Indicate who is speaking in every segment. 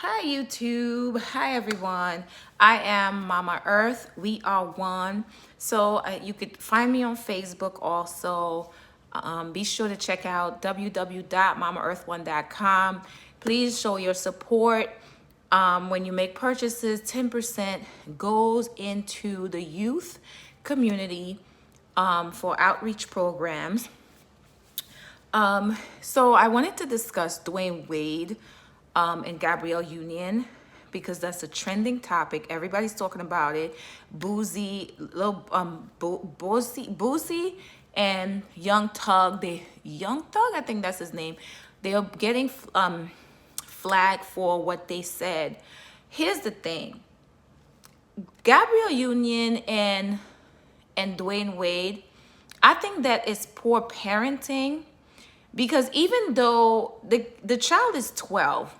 Speaker 1: Hi YouTube. Hi everyone. I am Mama Earth. We are one. So you could find me on Facebook also. Be sure to check out www.mamaearth1.com. Please show your support. When you make purchases, 10% goes into the youth community for outreach programs. So I wanted to discuss Dwayne Wade and Gabrielle Union because that's a trending topic. Everybody's talking about it. Boosie and Young Thug. Young Thug, I think that's his name. They are getting flagged for what they said. Here's the thing. Gabrielle Union and Dwayne Wade, I think that it's poor parenting because even though the child is 12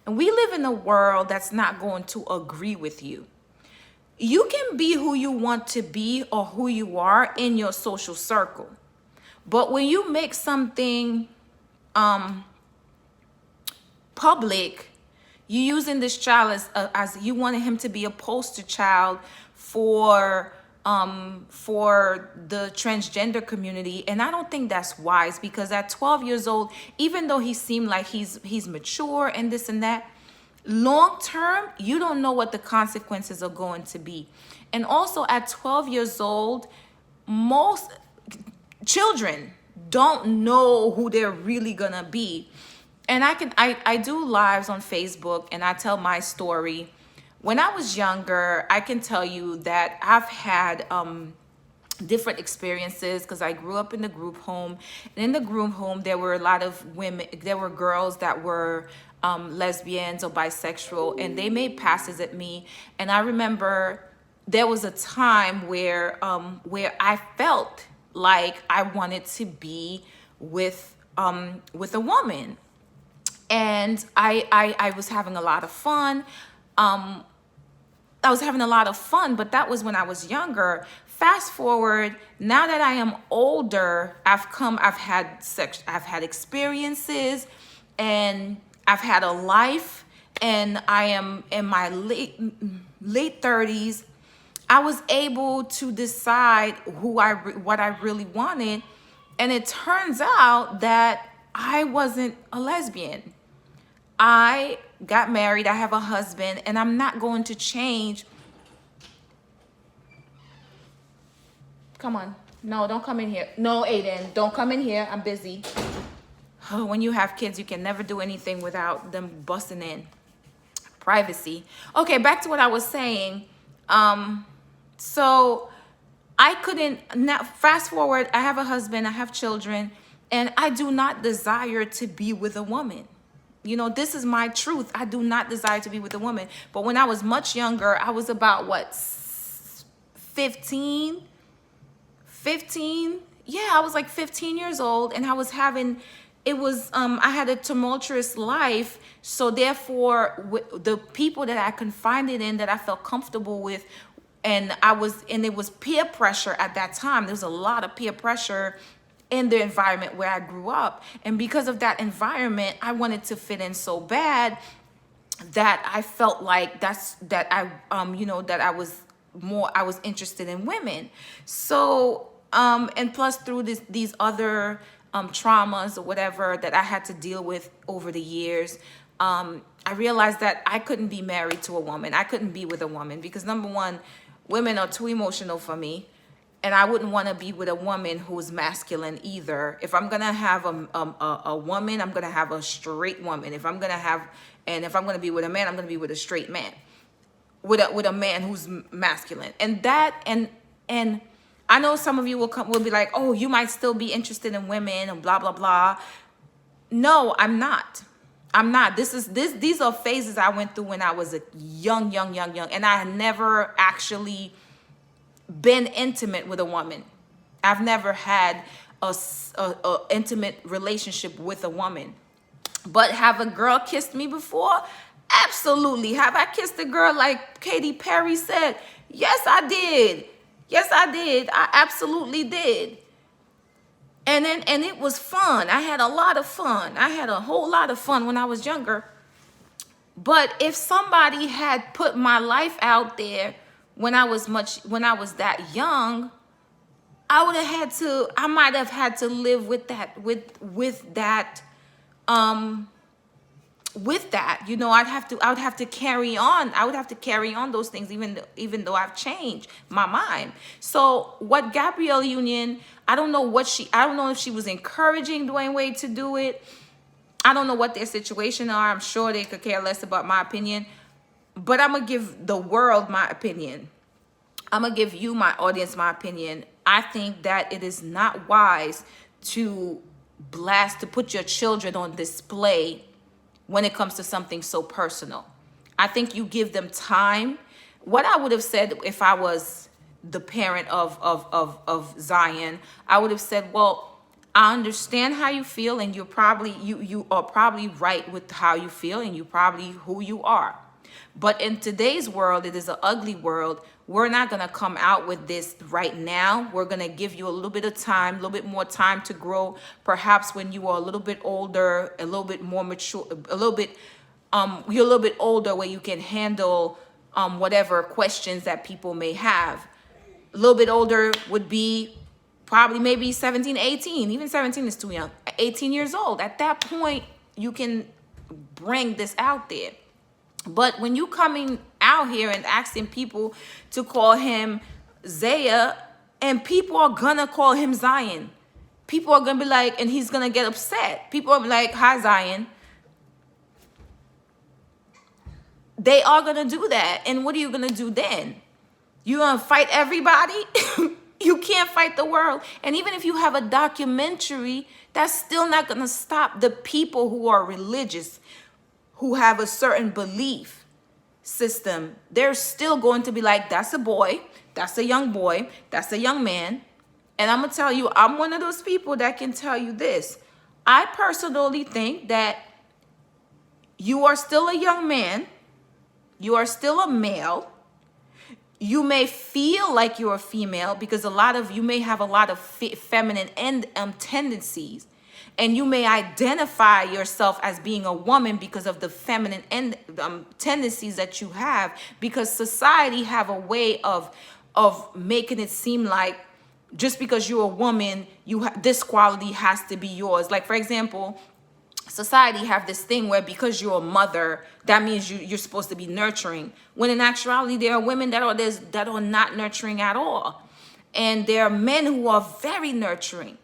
Speaker 1: and we live in a world that's not going to agree with you, you can be who you want to be or who you are in your social circle. But when you make something public, you using this child as you wanted him to be a poster child for the transgender community, and I don't think that's wise because at 12 years old, even though he seemed like he's mature and this and that, long term you don't know what the consequences are going to be. And also at 12 years old, most children don't know who they're really gonna be. And I do lives on Facebook and I tell my story. When I was younger, I can tell you that I've had different experiences because I grew up in the group home. And in the group home, there were a lot of women, there were girls that were lesbians or bisexual, and they made passes at me. And I remember there was a time where I felt like I wanted to be with a woman, and I was having a lot of fun. I was having a lot of fun, but that was when I was younger. Fast forward, now that I am older, I've had experiences, and I've had a life, and I am in my late 30s. I was able to decide what I really wanted, and it turns out that I wasn't a lesbian. I got married, I have a husband, and I'm not going to change. Come on. No, don't come in here. No, Aiden, don't come in here. I'm busy. Oh, when you have kids, you can never do anything without them busting in. Privacy. Okay, back to what I was saying. So I couldn't, now fast forward, I have a husband, I have children, and I do not desire to be with a woman. You know, this is my truth. I do not desire to be with a woman. But when I was much younger, I was about what, 15? Yeah, I was like 15 years old, and I was having, I had a tumultuous life. So therefore, the people that I confided in, that I felt comfortable with, and it was peer pressure at that time. There was a lot of peer pressure in the environment where I grew up. And because of that environment, I wanted to fit in so bad that I felt like that I was interested in women. So, and plus through these other traumas or whatever that I had to deal with over the years, I realized that I couldn't be married to a woman. I couldn't be with a woman because, number one, women are too emotional for me. And I wouldn't want to be with a woman who's masculine either. If I'm going to have a woman, I'm going to have a straight woman. If I'm going to be with a man, I'm going to be with a straight man. With a man who's masculine. And I know some of you will be like, "Oh, you might still be interested in women and blah blah blah." No, I'm not. I'm not. These are phases I went through when I was a young, and I had never actually been intimate with a woman. I've never had a intimate relationship with a woman. But have a girl kissed me before? Absolutely. Have I kissed a girl like Katy Perry said? Yes, I did. Yes, I did. I absolutely did. And it was fun. I had a lot of fun. I had a whole lot of fun when I was younger. But if somebody had put my life out there when I was that young, I might have had to live with that, um, I would have to carry on. I would have to carry on those things, even though I've changed my mind. So what Gabrielle Union, I don't know if she was encouraging Dwayne Wade to do it. I don't know what their situation are. I'm sure they could care less about my opinion, but I'm going to give the world my opinion. I'm going to give you, my audience, my opinion. I think that it is not wise to put your children on display when it comes to something so personal. I think you give them time. What I would have said if I was the parent of Zion, I would have said, well, I understand how you feel, and you are probably right with how you feel, and you probably who you are. But in today's world, it is an ugly world. We're not going to come out with this right now. We're going to give you a little bit of time, a little bit more time to grow. Perhaps when you are a little bit older, a little bit more mature, you're a little bit older where you can handle whatever questions that people may have. A little bit older would be probably maybe 17, 18. Even 17 is too young. 18 years old. At that point, you can bring this out there. But when you coming out here and asking people to call him Zaya, and people are gonna call him Zion, people are gonna be like, and he's gonna get upset. People are like, hi, Zion. They are gonna do that. And what are you gonna do then? You gonna fight everybody? You can't fight the world. And even if you have a documentary, that's still not gonna stop the people who are religious, who have a certain belief system. They're still going to be like, that's a boy, that's a young boy, that's a young man. And I'm gonna tell you, I'm one of those people that can tell you this. I personally think that you are still a young man, you are still a male. You may feel like you're a female because you may have a lot of feminine and tendencies. And you may identify yourself as being a woman because of the feminine and tendencies that you have, because society have a way of making it seem like just because you're a woman, this quality has to be yours. Like, for example, society have this thing where because you're a mother, that means you're supposed to be nurturing. When in actuality, there are women that are not nurturing at all. And there are men who are very nurturing.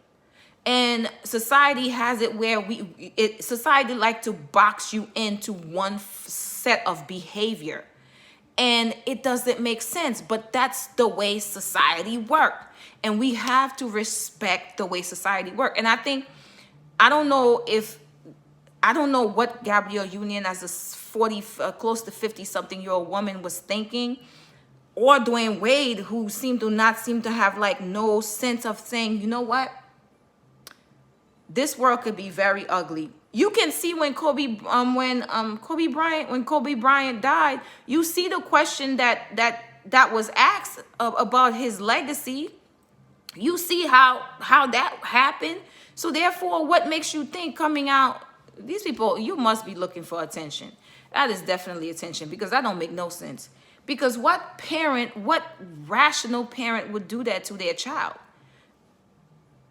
Speaker 1: And society has it where society like to box you into one set of behavior. And it doesn't make sense, but that's the way society works. And we have to respect the way society works. And I don't know what Gabrielle Union as a 40, close to 50-something-year-old woman was thinking, or Dwayne Wade, who seemed to have like no sense of saying, you know what? This world could be very ugly. You can see when Kobe Bryant died, you see the question that was asked about his legacy. You see how that happened. So therefore, what makes you think coming out, these people, you must be looking for attention. That is definitely attention, because that don't make no sense. Because what rational parent would do that to their child?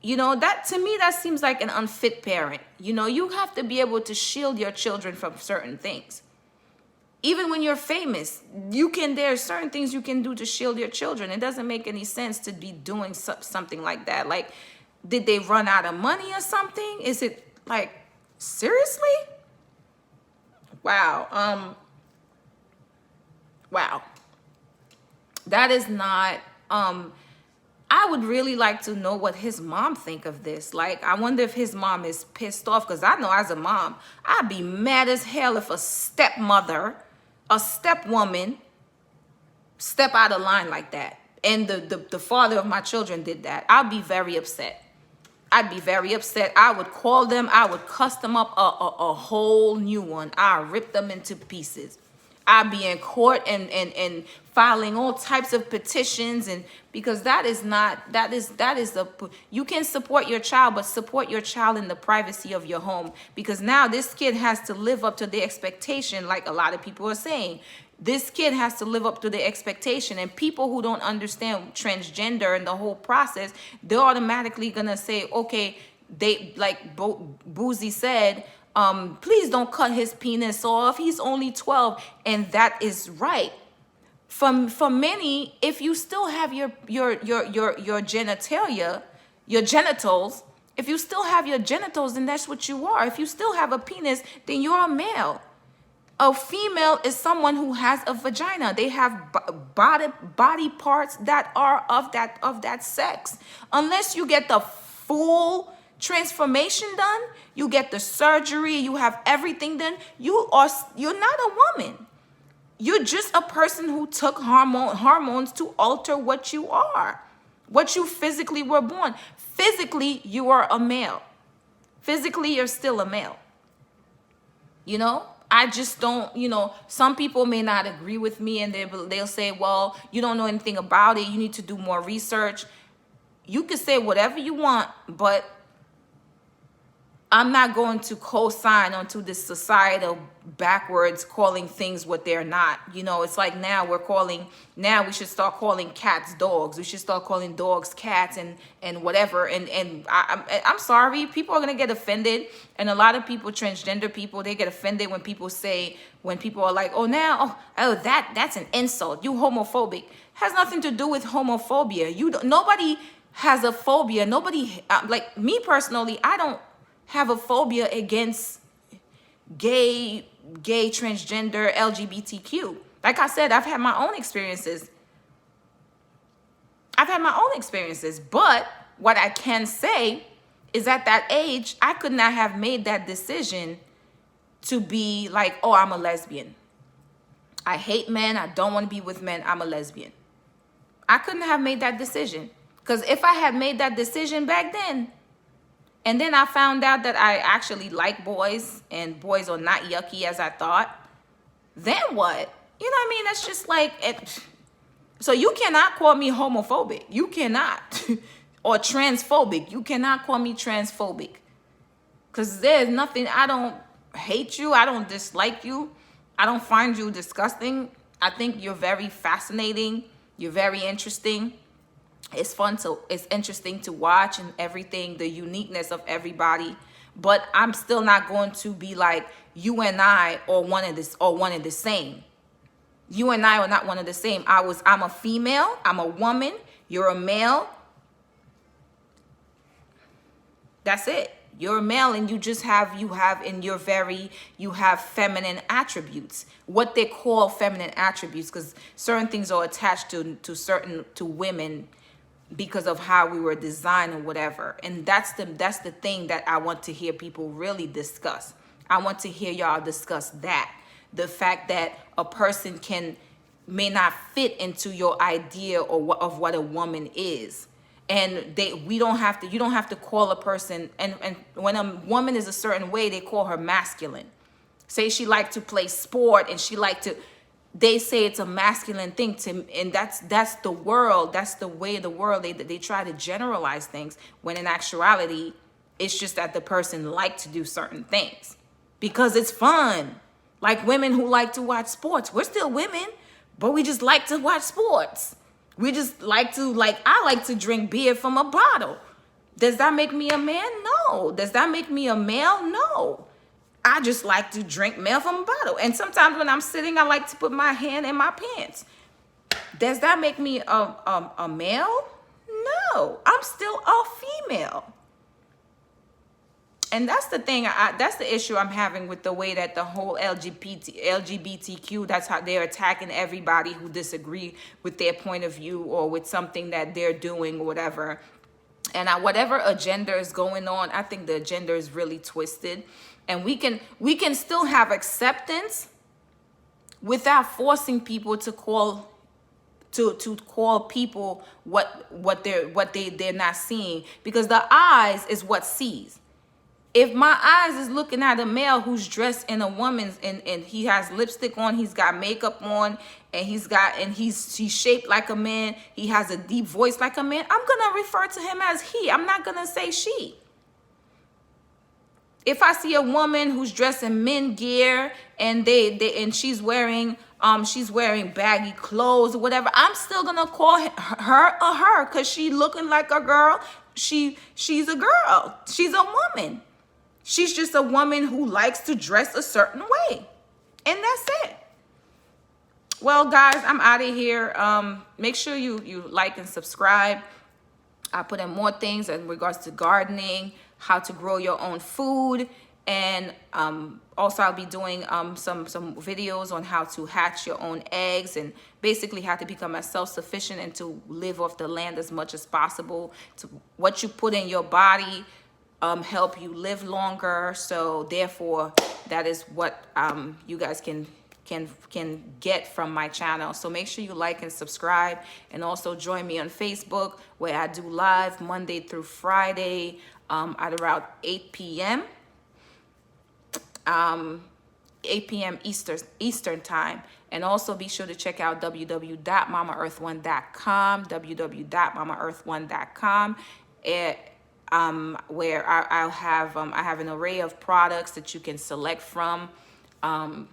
Speaker 1: You know, that to me, that seems like an unfit parent. You know, you have to be able to shield your children from certain things. Even when you're famous, there are certain things you can do to shield your children. It doesn't make any sense to be doing something like that. Like, did they run out of money or something? Is it like, seriously? Wow. Wow. That is not, I would really like to know what his mom think of this. Like, I wonder if his mom is pissed off, because I know as a mom, I'd be mad as hell if a stepmother, a stepwoman, step out of line like that. And the father of my children did that. I'd be very upset. I'd be very upset. I would call them. I would cuss them up a whole new one. I rip them into pieces. I'll be in court and filing all types of petitions, and because that is not, that is the, you can support your child, but support your child in the privacy of your home, because now this kid has to live up to the expectation, like a lot of people are saying. This kid has to live up to the expectation, and people who don't understand transgender and the whole process, they're automatically gonna say, okay, they, like Boozy said, please don't cut his penis off. He's only 12, and that is right. For many, if you still have your genitalia, your genitals, if you still have your genitals, then that's what you are. If you still have a penis, then you're a male. A female is someone who has a vagina. They have body parts that are of that sex. Unless you get the full transformation done, you get the surgery, you have everything done, you're not a woman. You're just a person who took hormones to alter what you are, what you physically were born. Physically, you are a male. Physically, you're still a male. You know, I just don't, some people may not agree with me, and they'll say, well, you don't know anything about it. You need to do more research. You can say whatever you want, but I'm not going to co-sign onto this societal backwards calling things what they're not. It's like now we should start calling cats dogs. We should start calling dogs cats and whatever. And I'm sorry, people are going to get offended. And a lot of people, transgender people, they get offended when people are like, that's an insult. You homophobic. Has nothing to do with homophobia. Nobody has a phobia. Nobody, like me personally, I don't have a phobia against gay, transgender, LGBTQ. Like I said, I've had my own experiences. But what I can say is at that age, I could not have made that decision to be like, oh, I'm a lesbian. I hate men. I don't want to be with men. I'm a lesbian. I couldn't have made that decision. Because if I had made that decision back then, and then I found out that I actually like boys and boys are not yucky as I thought, then what? You know what I mean? That's just like it. So you cannot call me homophobic. You cannot. Or transphobic. You cannot call me transphobic. Because there's nothing, I don't hate you. I don't dislike you. I don't find you disgusting. I think you're very fascinating. You're very interesting. It's interesting to watch and everything, the uniqueness of everybody. But I'm still not going to be like you and I or one of the same. You and I are not one of the same. I'm a female, I'm a woman, you're a male. That's it. You're a male, and you have feminine attributes. What they call feminine attributes, because certain things are attached to women because of how we were designed or whatever. And that's the thing that I want to hear people really discuss. I want to hear y'all discuss that. The fact that a person may not fit into your idea of what a woman is. And you don't have to call a person, and when a woman is a certain way, they call her masculine. Say she liked to play sport and they say it's a masculine thing and that's the world. That's the way of the world. They try to generalize things when in actuality, it's just that the person liked to do certain things because it's fun. Like women who like to watch sports. We're still women, but we just like to watch sports. We just I like to drink beer from a bottle. Does that make me a man? No. Does that make me a male? No. I just like to drink milk from a bottle. And sometimes when I'm sitting, I like to put my hand in my pants. Does that make me a male? No. I'm still a female. And that's the thing. That's the issue I'm having with the way that the whole LGBTQ, that's how they're attacking everybody who disagree with their point of view or with something that they're doing or whatever. And whatever agenda is going on, I think the agenda is really twisted. And we can still have acceptance without forcing people to call people what they're not seeing, because the eyes is what sees. If my eyes is looking at a male who's dressed in a woman's, and he has lipstick on, he's got makeup on, and he's shaped like a man, he has a deep voice like a man, I'm gonna refer to him as he. I'm not gonna say she. If I see a woman who's dressed in men gear and she's wearing baggy clothes or whatever, I'm still gonna call her because she looking like a girl. She's a girl. She's a woman. She's just a woman who likes to dress a certain way. And that's it. Well, guys, I'm out of here. Make sure you like and subscribe. I put in more things in regards to gardening, how to grow your own food, and also I'll be doing some videos on how to hatch your own eggs and basically how to become as self-sufficient and to live off the land as much as possible. To what you put in your body help you live longer. So therefore, that is what you guys can get from my channel. So make sure you like and subscribe, and also join me on Facebook, where I do live Monday through Friday at around 8 p.m. 8 p.m. Eastern time. And also be sure to check out www.mamaearth1.com, www.mamaearth1.com, where I have an array of products that you can select from. And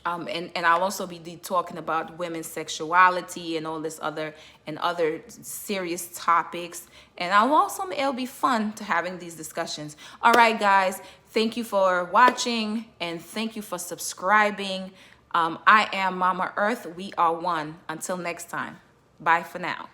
Speaker 1: I'll also be talking about women's sexuality and all this other serious topics. And it'll be fun to having these discussions. All right, guys, thank you for watching and thank you for subscribing. I am Mama Earth. We are one. Until next time. Bye for now.